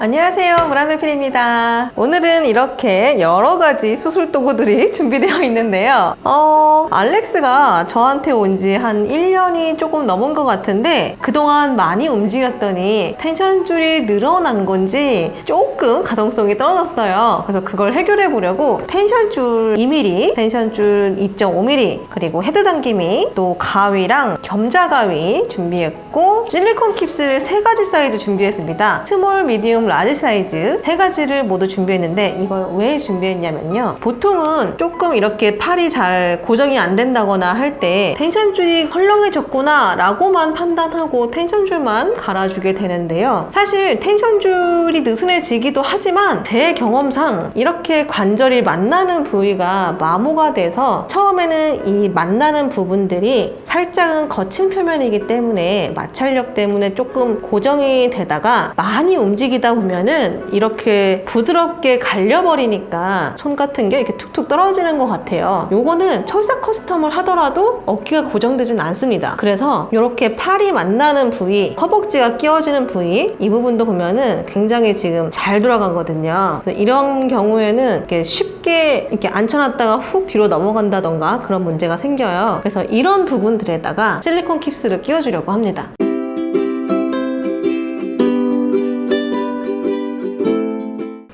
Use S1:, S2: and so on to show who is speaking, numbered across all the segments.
S1: 안녕하세요, 무라메필입니다. 오늘은 이렇게 여러가지 수술 도구들이 준비되어 있는데요. 알렉스가 저한테 온 지 한 1년이 조금 넘은 것 같은데 그동안 많이 움직였더니 텐션줄이 늘어난 건지 조금 가동성이 떨어졌어요. 그래서 그걸 해결해 보려고 텐션줄 2mm, 텐션줄 2.5mm, 그리고 헤드 당김이, 또 가위랑 겸자 가위 준비했고, 실리콘 킵스를 3가지 사이즈 준비했습니다. 스몰, 미디움, 라지 사이즈 3가지를 모두 준비했는데, 이걸 왜 준비했냐면요, 보통은 조금 이렇게 팔이 잘 고정이 안 된다거나 할 때 텐션줄이 헐렁해졌구나 라고만 판단하고 텐션줄만 갈아주게 되는데요, 사실 텐션줄이 느슨해지기도 하지만 제 경험상 이렇게 관절이 만나는 부위가 마모가 돼서 처음에는 이 만나는 부분들이 살짝은 거친 표면이기 때문에 마찰력 때문에 조금 고정이 되다가 많이 움직이다 보면은 이렇게 부드럽게 갈려버리니까 손 같은 게 이렇게 툭툭 떨어지는 것 같아요. 요거는 철사 커스텀을 하더라도 어깨가 고정되진 않습니다. 그래서 이렇게 팔이 만나는 부위, 허벅지가 끼워지는 부위, 이 부분도 보면은 굉장히 지금 잘 돌아가거든요. 이런 경우에는 이렇게 쉽게 이렇게 앉혀놨다가 훅 뒤로 넘어간다던가 그런 문제가 생겨요. 그래서 이런 부분들에다가 실리콘 킵스를 끼워주려고 합니다.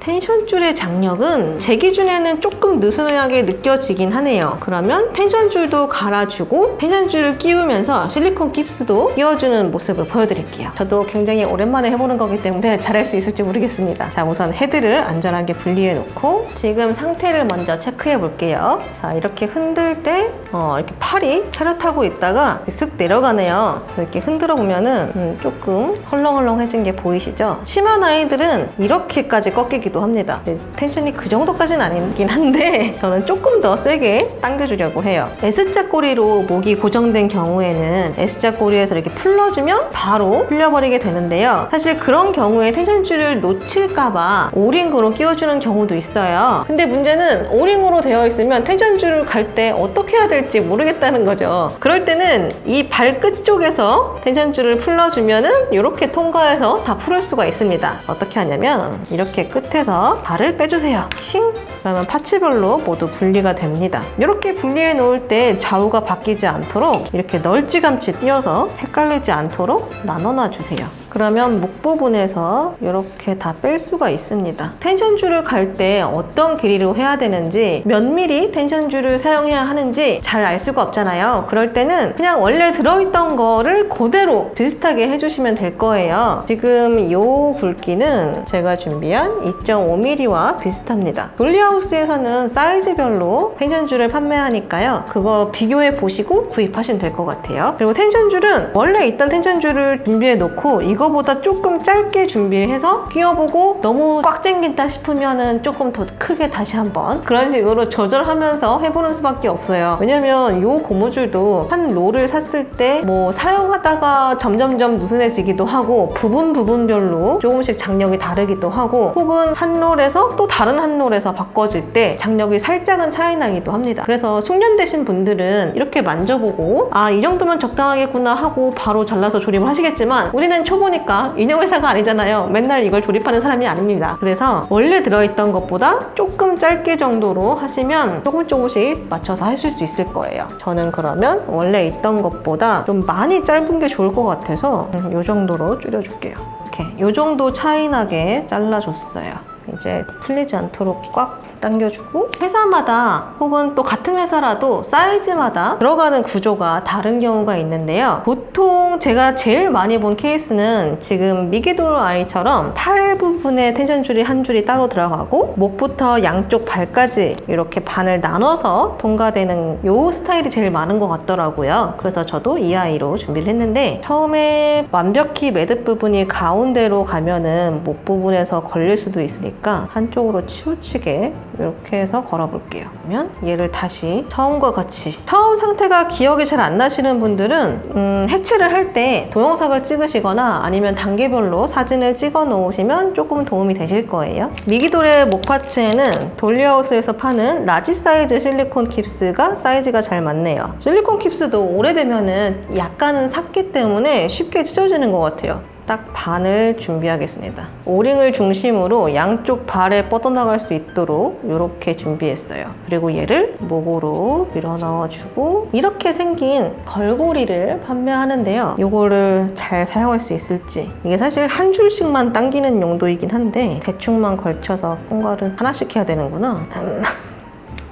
S1: 텐션줄의 장력은 제 기준에는 조금 느슨하게 느껴지긴 하네요. 그러면 텐션줄도 갈아주고 텐션줄을 끼우면서 실리콘 깁스도 끼워주는 모습을 보여드릴게요. 저도 굉장히 오랜만에 해보는 거기 때문에 잘할 수 있을지 모르겠습니다. 자, 우선 헤드를 안전하게 분리해 놓고 지금 상태를 먼저 체크해 볼게요. 자, 이렇게 흔들 때 이렇게 팔이 차렷하고 있다가 쓱 내려가네요. 이렇게 흔들어 보면은 조금 헐렁헐렁해진 게 보이시죠? 심한 아이들은 이렇게까지 꺾이기도 합니다. 텐션이 그 정도까지는 아니긴 한데 저는 조금 더 세게 당겨주려고 해요. S자 꼬리로 목이 고정된 경우에는 S자 꼬리에서 이렇게 풀러주면 바로 풀려버리게 되는데요, 사실 그런 경우에 텐션줄을 놓칠까봐 오링으로 끼워주는 경우도 있어요. 근데 문제는 오링으로 되어 있으면 텐션줄을 갈 때 어떻게 해야 될지 모르겠다는 거죠. 그럴 때는 이 발끝 쪽에서 텐션줄을 풀러주면은 이렇게 통과해서 다 풀을 수가 있습니다. 어떻게 하냐면 이렇게 끝에서 발을 빼주세요. 힝! 그러면 파츠별로 모두 분리가 됩니다. 이렇게 분리해 놓을 때 좌우가 바뀌지 않도록 이렇게 널찌감치 띄어서 헷갈리지 않도록 나눠 주세요. 그러면 목 부분에서 이렇게 다 뺄 수가 있습니다. 텐션줄을 갈 때 어떤 길이로 해야 되는지, 몇 미리 텐션줄을 사용해야 하는지 잘 알 수가 없잖아요. 그럴 때는 그냥 원래 들어있던 거를 그대로 비슷하게 해주시면 될 거예요. 지금 이 굵기는 제가 준비한 2.5mm와 비슷합니다. 돌리하우스에서는 사이즈별로 텐션줄을 판매하니까요, 그거 비교해 보시고 구입하시면 될 것 같아요. 그리고 텐션줄은 원래 있던 텐션줄을 준비해 놓고 이거보다 조금 짧게 준비해서 끼워보고 너무 꽉 당긴다 싶으면은 조금 더 크게 다시 한번 그런 식으로 조절하면서 해보는 수밖에 없어요. 왜냐면 이 고무줄도 한 롤을 샀을 때 뭐 사용하다가 점점점 느슨해지기도 하고 부분별로 조금씩 장력이 다르기도 하고, 혹은 한 롤에서 또 다른 한 롤에서 바꿔질 때 장력이 살짝은 차이 나기도 합니다. 그래서 숙련되신 분들은 이렇게 만져보고 아, 이 정도면 적당하겠구나 하고 바로 잘라서 조립을 하시겠지만, 우리는 초보니까 인형회사가 아니잖아요. 맨날 이걸 조립하는 사람이 아닙니다. 그래서 원래 들어있던 것보다 조금 짧게 정도로 하시면 조금씩 맞춰서 하실 수 있을 거예요. 저는 그러면 원래 있던 것보다 좀 많이 짧은 게 좋을 것 같아서 이 정도로 줄여줄게요. 이렇게 이 정도 차이 나게 잘라줬어요. 이제 풀리지 않도록 꽉 당겨주고, 회사마다 혹은 또 같은 회사라도 사이즈마다 들어가는 구조가 다른 경우가 있는데요, 보통 제가 제일 많이 본 케이스는 지금 미기돌 아이처럼 팔 부분에 텐션줄이 한 줄이 따로 들어가고 목부터 양쪽 발까지 이렇게 반을 나눠서 통과되는 요 스타일이 제일 많은 것 같더라고요. 그래서 저도 이 아이로 준비를 했는데, 처음에 완벽히 매듭 부분이 가운데로 가면은 목 부분에서 걸릴 수도 있으니까 한쪽으로 치우치게 이렇게 해서 걸어볼게요. 그러면 얘를 다시 처음과 같이, 처음 상태가 기억이 잘 안 나시는 분들은 해체를 할 때 동영상을 찍으시거나 아니면 단계별로 사진을 찍어 놓으시면 조금 도움이 되실 거예요. 미기돌의 목 파츠에는 돌리하우스에서 파는 라지 사이즈 실리콘 킵스가 사이즈가 잘 맞네요. 실리콘 킵스도 오래되면은 약간은 삭기 때문에 쉽게 찢어지는 것 같아요. 딱 반을 준비하겠습니다. 오링을 중심으로 양쪽 발에 뻗어나갈 수 있도록 이렇게 준비했어요. 그리고 얘를 목으로 밀어 넣어주고 이렇게 생긴 걸고리를 판매하는데요. 이거를 잘 사용할 수 있을지, 이게 사실 한 줄씩만 당기는 용도이긴 한데 대충만 걸쳐서 뭔가를 하나씩 해야 되는구나.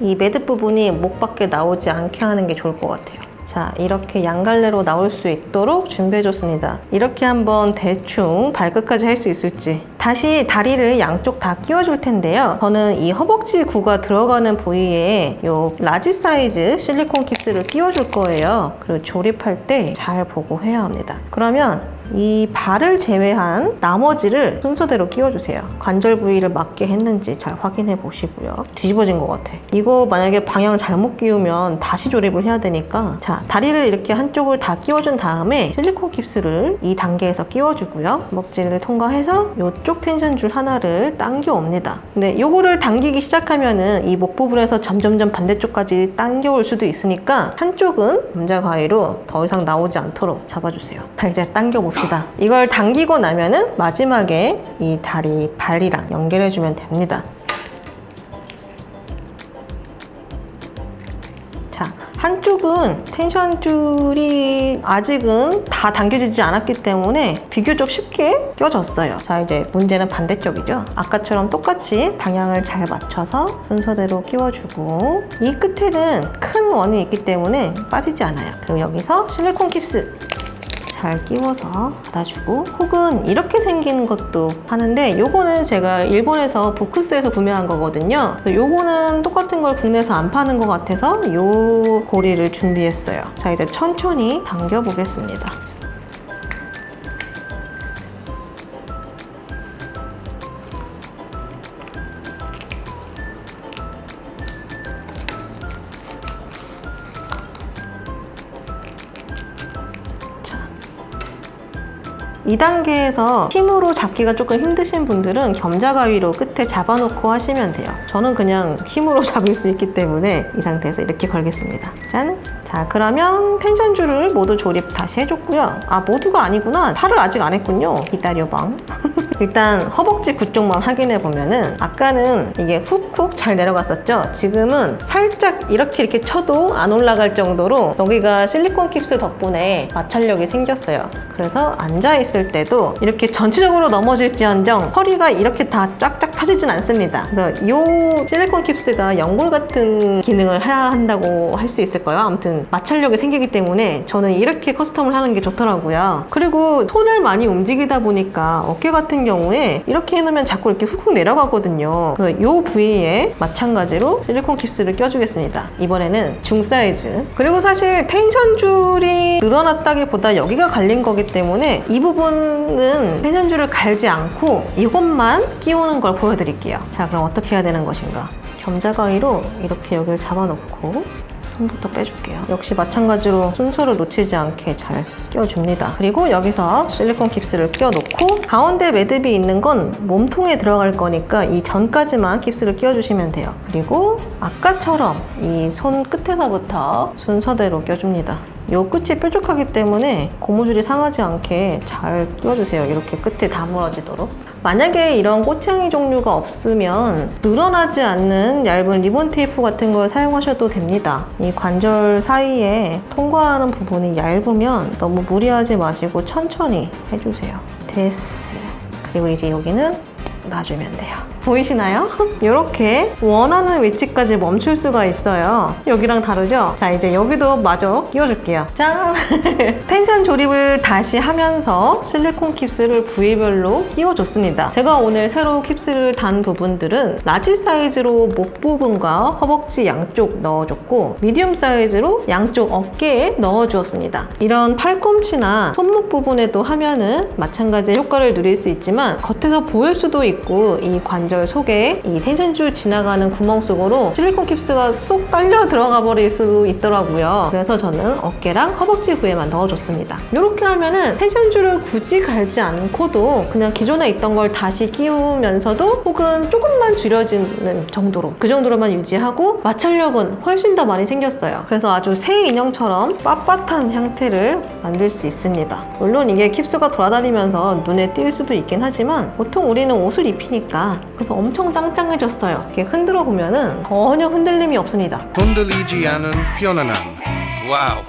S1: 이 매듭 부분이 목 밖에 나오지 않게 하는 게 좋을 것 같아요. 자, 이렇게 양갈래로 나올 수 있도록 준비해줬습니다. 이렇게 한번 대충 발끝까지 할 수 있을지. 다시 다리를 양쪽 다 끼워줄 텐데요. 저는 이 허벅지 구가 들어가는 부위에 요 라지 사이즈 실리콘 깁스를 끼워줄 거예요. 그리고 조립할 때 잘 보고 해야 합니다. 그러면 이 발을 제외한 나머지를 순서대로 끼워주세요. 관절 부위를 맞게 했는지 잘 확인해 보시고요. 뒤집어진 것 같아. 이거 만약에 방향 잘못 끼우면 다시 조립을 해야 되니까, 자, 다리를 이렇게 한쪽을 다 끼워준 다음에 실리콘 깁스를 이 단계에서 끼워주고요. 허벅지를 통과해서 이쪽 텐션 줄 하나를 당겨 옵니다. 근데 요거를 당기기 시작하면은 이 목 부분에서 점점점 반대쪽까지 당겨올 수도 있으니까 한쪽은 검자 가위로 더 이상 나오지 않도록 잡아주세요. 자, 이제 당겨 봅시다. 이걸 당기고 나면은 마지막에 이 다리, 발이랑 연결해주면 됩니다. 자, 한쪽은 텐션 줄이 아직은 다 당겨지지 않았기 때문에 비교적 쉽게 껴졌어요. 자, 이제 문제는 반대쪽이죠. 아까처럼 똑같이 방향을 잘 맞춰서 순서대로 끼워주고, 이 끝에는 큰 원이 있기 때문에 빠지지 않아요. 그리고 여기서 실리콘 깁스 잘 끼워서 받아주고, 혹은 이렇게 생긴 것도 하는데 요거는 제가 일본에서 부크스에서 구매한 거거든요. 요거는 똑같은 걸 국내에서 안 파는 것 같아서 요 고리를 준비했어요. 자, 이제 천천히 당겨 보겠습니다. 이 단계에서 힘으로 잡기가 조금 힘드신 분들은 겸자가위로 끝에 잡아놓고 하시면 돼요. 저는 그냥 힘으로 잡을 수 있기 때문에 이 상태에서 이렇게 걸겠습니다. 짠! 자, 그러면 텐션 줄을 모두 조립 다시 해줬고요. 아, 모두가 아니구나. 팔을 아직 안 했군요. 기다려봐. 일단 허벅지 구쪽만 확인해 보면은 아까는 이게 훅훅 잘 내려갔었죠. 지금은 살짝 이렇게 쳐도 안 올라갈 정도로 여기가 실리콘 깁스 덕분에 마찰력이 생겼어요. 그래서 앉아있을 때도 이렇게 전체적으로 넘어질지언정 허리가 이렇게 다 쫙쫙 펴지진 않습니다. 그래서 이 실리콘 깁스가 연골 같은 기능을 해야 한다고 할 수 있을 거예요. 아무튼 마찰력이 생기기 때문에 저는 이렇게 커스텀을 하는 게 좋더라고요. 그리고 손을 많이 움직이다 보니까 어깨 같은 경우에 이렇게 해놓으면 자꾸 이렇게 훅훅 내려가거든요. 그래서 이 부위에 마찬가지로 실리콘 깁스를 껴주겠습니다. 이번에는 중 사이즈. 그리고 사실 텐션 줄이 늘어났다기보다 여기가 갈린 거기 때문에 이 부분은 텐션 줄을 갈지 않고 이것만 끼우는 걸 보여드릴게요. 자, 그럼 어떻게 해야 되는 것인가? 겸자가위로 이렇게 여기를 잡아놓고 손부터 빼줄게요. 역시 마찬가지로 순서를 놓치지 않게 잘 끼워줍니다. 그리고 여기서 실리콘 깁스를 끼워놓고 가운데 매듭이 있는 건 몸통에 들어갈 거니까 이 전까지만 깁스를 끼워주시면 돼요. 그리고 아까처럼 이 손 끝에서부터 순서대로 껴줍니다. 이 끝이 뾰족하기 때문에 고무줄이 상하지 않게 잘 끼워주세요. 이렇게 끝에 다물어지도록. 만약에 이런 꽃창이 종류가 없으면 늘어나지 않는 얇은 리본 테이프 같은 걸 사용하셔도 됩니다. 이 관절 사이에 통과하는 부분이 얇으면 너무 무리하지 마시고 천천히 해주세요. 됐어. 그리고 이제 여기는 놔주면 돼요. 보이시나요? 이렇게 원하는 위치까지 멈출 수가 있어요. 여기랑 다르죠? 자, 이제 여기도 마저 끼워줄게요. 짠! 텐션 조립을 다시 하면서 실리콘 깁스를 부위별로 끼워줬습니다. 제가 오늘 새로 깁스를 단 부분들은 라지 사이즈로 목 부분과 허벅지 양쪽 넣어줬고 미디움 사이즈로 양쪽 어깨에 넣어주었습니다. 이런 팔꿈치나 손목 부분에도 하면은 마찬가지의 효과를 누릴 수 있지만 겉에서 보일 수도 있고 이 관절 속에 이 텐션줄 지나가는 구멍 속으로 실리콘 깁스가 쏙 딸려 들어가 버릴 수도 있더라고요. 그래서 저는 어깨랑 허벅지 부에만 넣어줬습니다. 이렇게 하면은 텐션줄을 굳이 갈지 않고도 그냥 기존에 있던 걸 다시 끼우면서도 혹은 조금만 줄여지는 정도로 그 정도로만 유지하고 마찰력은 훨씬 더 많이 생겼어요. 그래서 아주 새 인형처럼 빳빳한 형태를 만들 수 있습니다. 물론 이게 깁스가 돌아다니면서 눈에 띌 수도 있긴 하지만 보통 우리는 옷을 입히니까 그래서 엄청 짱짱해졌어요. 이렇게 흔들어 보면은 전혀 흔들림이 없습니다.
S2: 흔들리지 않은 편안함. 와우.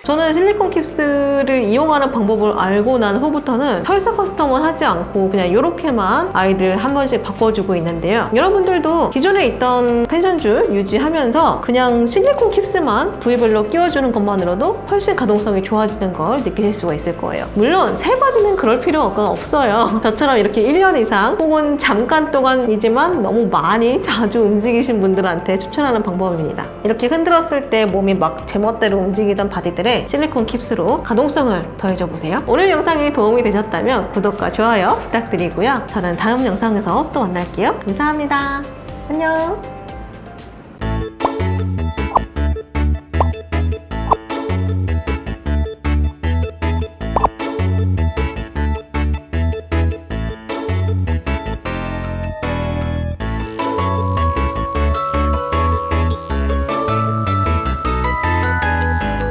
S1: 저는 실리콘 깁스를 이용하는 방법을 알고 난 후부터는 설사 커스텀을 하지 않고 그냥 이렇게만 아이들 한 번씩 바꿔주고 있는데요. 여러분들도 기존에 있던 텐션줄 유지하면서 그냥 실리콘 깁스만 부위별로 끼워주는 것만으로도 훨씬 가동성이 좋아지는 걸 느끼실 수가 있을 거예요. 물론 새 바디는 그럴 필요가 없어요. 저처럼 이렇게 1년 이상 혹은 잠깐 동안이지만 너무 많이 자주 움직이신 분들한테 추천하는 방법입니다. 이렇게 흔들었을 때 몸이 막 제멋대로 움직이던 바디들의 실리콘 깁스로 가동성을 더해줘 보세요. 오늘 영상이 도움이 되셨다면 구독과 좋아요 부탁드리고요. 저는 다음 영상에서 또 만날게요. 감사합니다. 안녕.